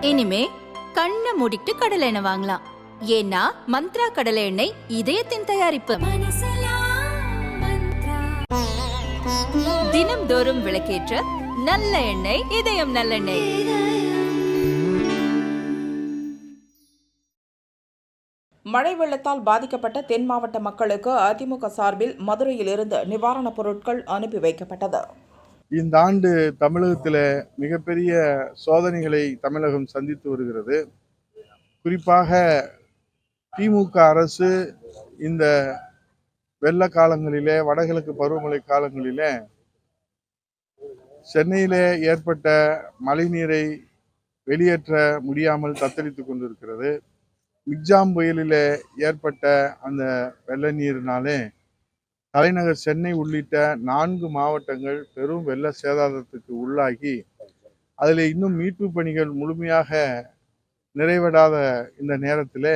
இனிமே கண்ணை மூடிட்டு கடலை எண்ணெய் வாங்கலாம். ஏன்னா மந்த்ரா கடலை எண்ணெய் இதயத்தின் தயாரிப்பு. தினம்தோறும் விளக்கேற்ற நல்ல எண்ணெய் இதயம் நல்லெண்ணெய். மழை வெள்ளத்தால் பாதிக்கப்பட்ட தென் மாவட்ட மக்களுக்கு அதிமுக சார்பில் மதுரையிலிருந்து நிவாரணப் பொருட்கள் அனுப்பி வைக்கப்பட்டது. இந்த ஆண்டு தமிழகத்தில் மிகப்பெரிய சோதனைகளை தமிழகம் சந்தித்து வருகிறது. குறிப்பாக திமுக அரசு இந்த வெள்ள காலங்களிலே, வடகிழக்கு பருவமழை காலங்களிலே சென்னையிலே ஏற்பட்ட மழைநீரை வெளியேற்ற முடியாமல் தத்தளித்து கொண்டிருக்கிறது. மிக்ஜாம் புயலிலே ஏற்பட்ட அந்த வெள்ள நீரினாலே தலைநகர் சென்னை உள்ளிட்ட 4 மாவட்டங்கள் பெரும் வெள்ள சேதாரத்துக்கு உள்ளாகி அதில் இன்னும் மீட்பு பணிகள் முழுமையாக நிறைவடாத இந்த நேரத்தில்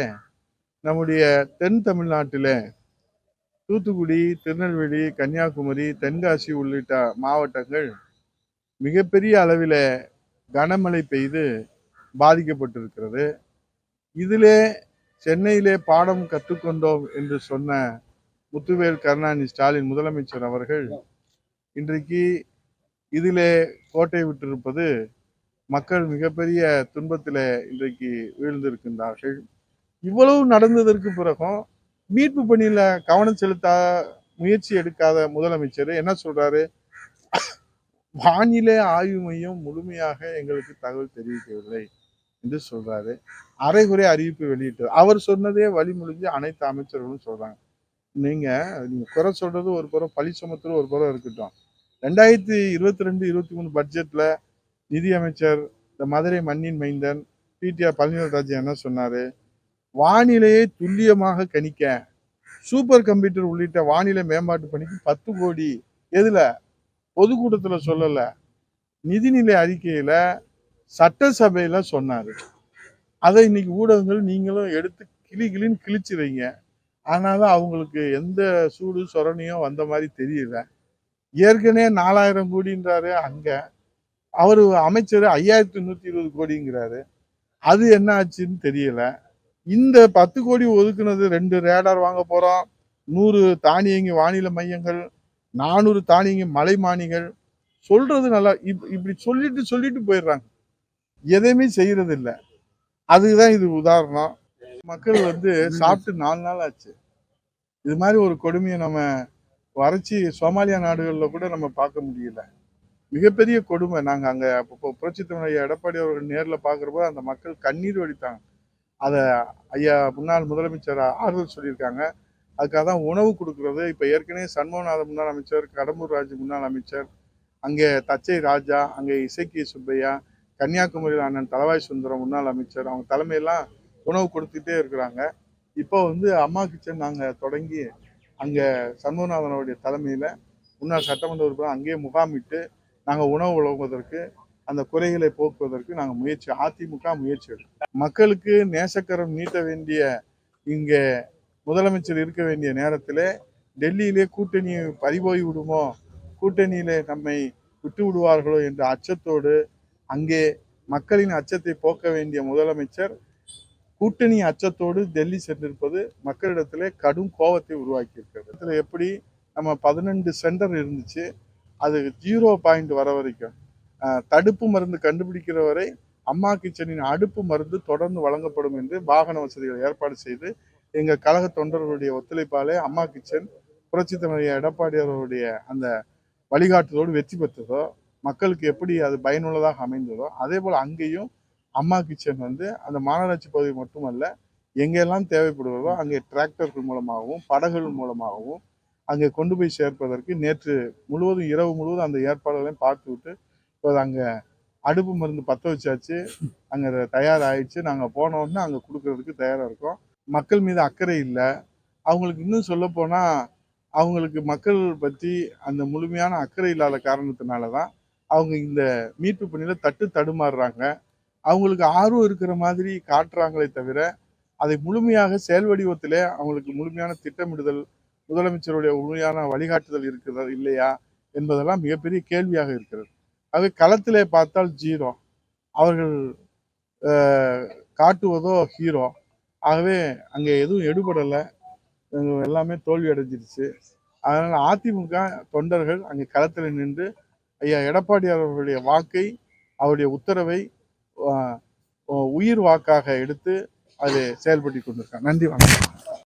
நம்முடைய தென் தமிழ்நாட்டில் தூத்துக்குடி, திருநெல்வேலி, கன்னியாகுமரி, தென்காசி உள்ளிட்ட மாவட்டங்கள் மிகப்பெரிய அளவில் கனமழை பெய்து பாதிக்கப்பட்டிருக்கிறது. இதிலே சென்னையிலே பாடம் கற்றுக்கொண்டோம் என்று சொன்ன முத்துவேல் கருணாநிதி ஸ்டாலின் முதலமைச்சர் அவர்கள் இன்றைக்கு இதிலே கோட்டை விட்டிருப்பது மக்கள் மிகப்பெரிய துன்பத்தில் இன்றைக்கு வீழ்ந்திருக்கின்றார்கள். இவ்வளவு நடந்ததற்கு பிறகும் மீட்பு பணியில கவனம் செலுத்த முயற்சி எடுக்காத முதலமைச்சர் என்ன சொல்றாரு? வானிலை ஆய்வு மையம் முழுமையாக எங்களுக்கு தகவல் தெரிவிக்கவில்லை என்று சொல்றாரு. அரைகுறை அறிவிப்பு வெளியிட்டு அவர் சொன்னதே வழிமொழிஞ்சு அனைத்து அமைச்சர்களும் சொல்றாங்க. நீங்க குறை சொல்றது ஒரு புறம், பழி சுமத்துறது ஒரு புறம் இருக்கட்டும். 2022-23 பட்ஜெட்ல நிதியமைச்சர் இந்த மதுரை மண்ணின் மைந்தன் பிடிஆர் பழனிவேல்ராஜ் என்ன சொன்னாரு? வானிலையை துல்லியமாக கணிக்க சூப்பர் கம்ப்யூட்டர் உள்ளிட்ட வானிலை மேம்பாட்டு பணிக்கு 10 கோடி. எதுல? பொதுக்கூட்டத்துல சொல்லல, நிதிநிலை அறிக்கையில சட்டசபையில சொன்னாரு. அதை இன்னைக்கு ஊடகங்கள் நீங்களும் எடுத்து கிளின்னு கிழிச்சிருங்க. ஆனாலும் அவங்களுக்கு எந்த சூடு சொரணியும் வந்த மாதிரி தெரியல. ஏற்கனவே 4000 கோடின்றாரு. அங்க அவரு அமைச்சர் 5120 கோடிங்கிறாரு. அது என்ன ஆச்சுன்னு தெரியல. இந்த 10 கோடி ஒதுக்குனது 2 ரேடார் வாங்க போறோம், 100 தானியங்கி வானிலை மையங்கள், 400 தானியங்கி மலைமானிகள் சொல்றது நல்லா இப்படி சொல்லிட்டு போயிடுறாங்க. எதையுமே செய்யறது இல்லை. அதுதான் இது உதாரணம். மக்கள் சாப்பிட்டு 4 நாள் ஆச்சு. இது மாதிரி ஒரு கொடுமையை நம்ம வறட்சி சோமாலியா நாடுகளில் கூட நம்ம பார்க்க முடியல. மிகப்பெரிய கொடுமை. நாங்கள் அங்கே புரட்சி தமிழ் எடப்பாடி அவர்கள் நேரில் பார்க்குறப்போ அந்த மக்கள் கண்ணீர் வடித்தாங்க. அதை ஐயா முன்னாள் முதலமைச்சர் ஆறுதல் சொல்லியிருக்காங்க. அதுக்காக தான் உணவு கொடுக்கறது. இப்போ ஏற்கனவே சண்முகநாதன் முன்னாள் அமைச்சர், கடம்பூர் ராஜு முன்னாள் அமைச்சர், அங்கே தச்சை ராஜா, அங்கே இசைக்கி சுப்பையா, கன்னியாகுமரியில் அண்ணன் தலவாய் சுந்தரம் முன்னாள் அமைச்சர், அவங்க தலைமையெல்லாம் உணவு கொடுத்துட்டே இருக்கிறாங்க. இப்போ அம்மா கிச்சன் நாங்கள் தொடங்கி அங்கே சண்முகநாதனுடைய தலைமையில் முன்னாள் சட்டமன்ற உறுப்பினர் அங்கேயே முகாமிட்டு நாங்கள் உணவு வழங்குவதற்கு, அந்த குறைகளை போக்குவதற்கு நாங்கள் அதிமுக முயற்சி எடுக்கிறோம். மக்களுக்கு நேசக்கரம் நீட்ட வேண்டிய இங்கே முதலமைச்சர் இருக்க வேண்டிய நேரத்தில் டெல்லியிலே கூட்டணி பறிபோய் விடுமோ, கூட்டணியிலே நம்மை விட்டு விடுவார்களோ என்ற அச்சத்தோடு அங்கே மக்களின் அச்சத்தை போக்க வேண்டிய முதலமைச்சர் கூட்டணி அச்சத்தோடு டெல்லி சென்றிருப்பது மக்களிடத்திலே கடும் கோபத்தை உருவாக்கி இருக்கிறது. இதில் எப்படி நம்ம 12 சென்டர் இருந்துச்சு, அது 0 பாயிண்ட் வர வரைக்கும் தடுப்பு மருந்து கண்டுபிடிக்கிற வரை அம்மா கிச்சனின் அடுப்பு மருந்து தொடர்ந்து வழங்கப்படும் என்று வாகன வசதிகளை ஏற்பாடு செய்து எங்கள் கழக தொண்டர்களுடைய ஒத்துழைப்பாலே அம்மா கிச்சன் புரட்சி தமிழ் எடப்பாடி அவர்களுடைய அந்த வழிகாட்டுதோடு வெற்றி பெற்றதோ, மக்களுக்கு எப்படி அது பயனுள்ளதாக அமைந்ததோ, அதே போல் அங்கேயும் அம்மா கிச்சன் அந்த மாநகராட்சி பகுதி மட்டுமல்ல, எங்கெல்லாம் தேவைப்படுவதோ அங்கே டிராக்டர்கள் மூலமாகவும் படகுகள் மூலமாகவும் அங்கே கொண்டு போய் சேர்ப்பதற்கு நேற்று முழுவதும் இரவு முழுவதும் அந்த ஏற்பாடுகளையும் பார்த்து விட்டு இப்போ அங்கே அடுப்பு மருந்து பற்ற வச்சாச்சு, அங்கே தயாராகிடுச்சு. நாங்கள் போனோம்னா அங்கே கொடுக்கறதுக்கு தயாராக இருக்கோம். மக்கள் மீது அக்கறை இல்லை. அவங்களுக்கு இன்னும் சொல்ல போனால் அவங்களுக்கு மக்கள் பற்றி அந்த முழுமையான அக்கறை இல்லாத காரணத்தினால தான் அவங்க இந்த மீட்பு பணியில் தடுமாறுறாங்க. அவங்களுக்கு ஆர்வம் இருக்கிற மாதிரி காட்டுறாங்களே தவிர அதை முழுமையாக செயல் வடிவத்திலே அவங்களுக்கு முழுமையான திட்டமிடுதல், முதலமைச்சருடைய முழுமையான வழிகாட்டுதல் இருக்கிறதா இல்லையா என்பதெல்லாம் மிகப்பெரிய கேள்வியாக இருக்கிறது. அது களத்திலே பார்த்தால் 0. அவர்கள் காட்டுவதோ ஹீரோ. ஆகவே அங்கே எதுவும் எடுபடலை, எல்லாமே தோல்வி அடைஞ்சிருச்சு. அதனால அதிமுக தொண்டர்கள் அங்கே களத்தில் நின்று ஐயா எடப்பாடி அவர்களுடைய வாக்கை, அவருடைய உத்தரவை உயிர் வாக்காக எடுத்து அதை செயல்படுத்தி கொண்டிருக்காங்க. நன்றி, வணக்கம்.